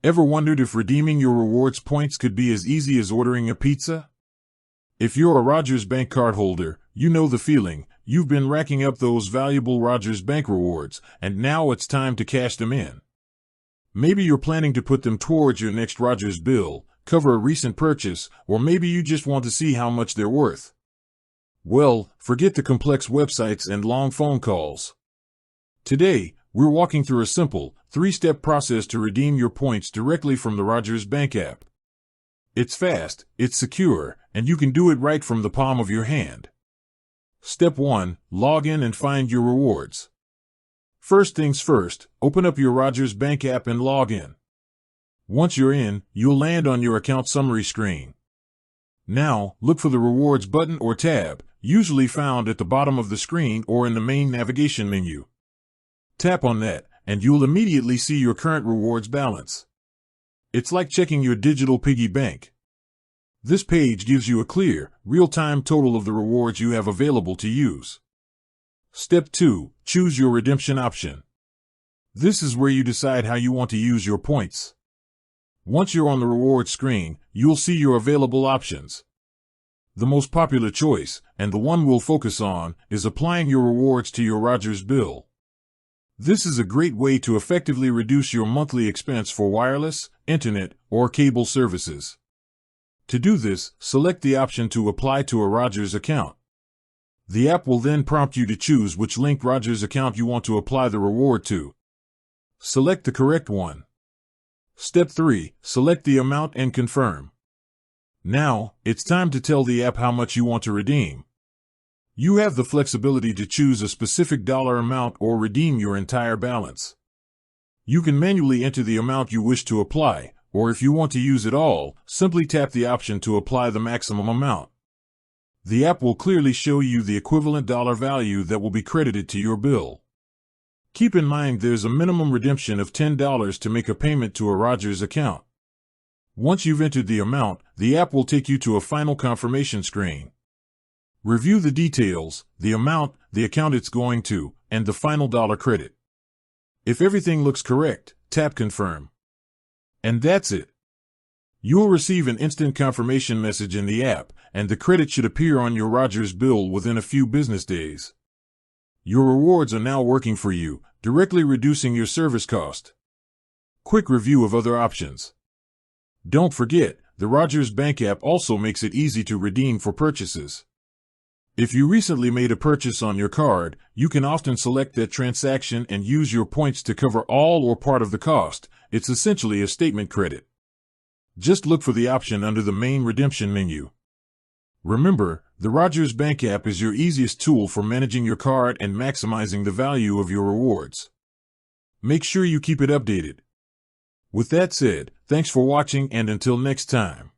Ever wondered if redeeming your rewards points could be as easy as ordering a pizza? If you're a Rogers Bank cardholder, you know the feeling. You've been racking up those valuable Rogers Bank rewards, and now it's time to cash them in. Maybe you're planning to put them towards your next Rogers bill, cover a recent purchase, or maybe you just want to see how much they're worth. Well, forget the complex websites and long phone calls. Today, we're walking through a simple, 3-step process to redeem your points directly from the Rogers Bank app. It's fast, it's secure, and you can do it right from the palm of your hand. Step 1. Log in and find your rewards. First things first, open up your Rogers Bank app and log in. Once you're in, you'll land on your account summary screen. Now, look for the Rewards button or tab, usually found at the bottom of the screen or in the main navigation menu. Tap on that, and you'll immediately see your current rewards balance. It's like checking your digital piggy bank. This page gives you a clear, real-time total of the rewards you have available to use. Step 2. Choose your redemption option. This is where you decide how you want to use your points. Once you're on the rewards screen, you'll see your available options. The most popular choice, and the one we'll focus on, is applying your rewards to your Rogers bill. This is a great way to effectively reduce your monthly expense for wireless, internet, or cable services. To do this, select the option to apply to a Rogers account. The app will then prompt you to choose which linked Rogers account you want to apply the reward to. Select the correct one. Step 3. Select the amount and confirm. Now, it's time to tell the app how much you want to redeem. You have the flexibility to choose a specific dollar amount or redeem your entire balance. You can manually enter the amount you wish to apply, or if you want to use it all, simply tap the option to apply the maximum amount. The app will clearly show you the equivalent dollar value that will be credited to your bill. Keep in mind there's a minimum redemption of $10 to make a payment to a Rogers account. Once you've entered the amount, the app will take you to a final confirmation screen. Review the details, the amount, the account it's going to, and the final dollar credit. If everything looks correct, tap Confirm. And that's it. You'll receive an instant confirmation message in the app, and the credit should appear on your Rogers bill within a few business days. Your rewards are now working for you, directly reducing your service cost. Quick review of other options. Don't forget, the Rogers Bank app also makes it easy to redeem for purchases. If you recently made a purchase on your card, you can often select that transaction and use your points to cover all or part of the cost. It's essentially a statement credit. Just look for the option under the main redemption menu. Remember, the Rogers Bank app is your easiest tool for managing your card and maximizing the value of your rewards. Make sure you keep it updated. With that said, thanks for watching, and until next time.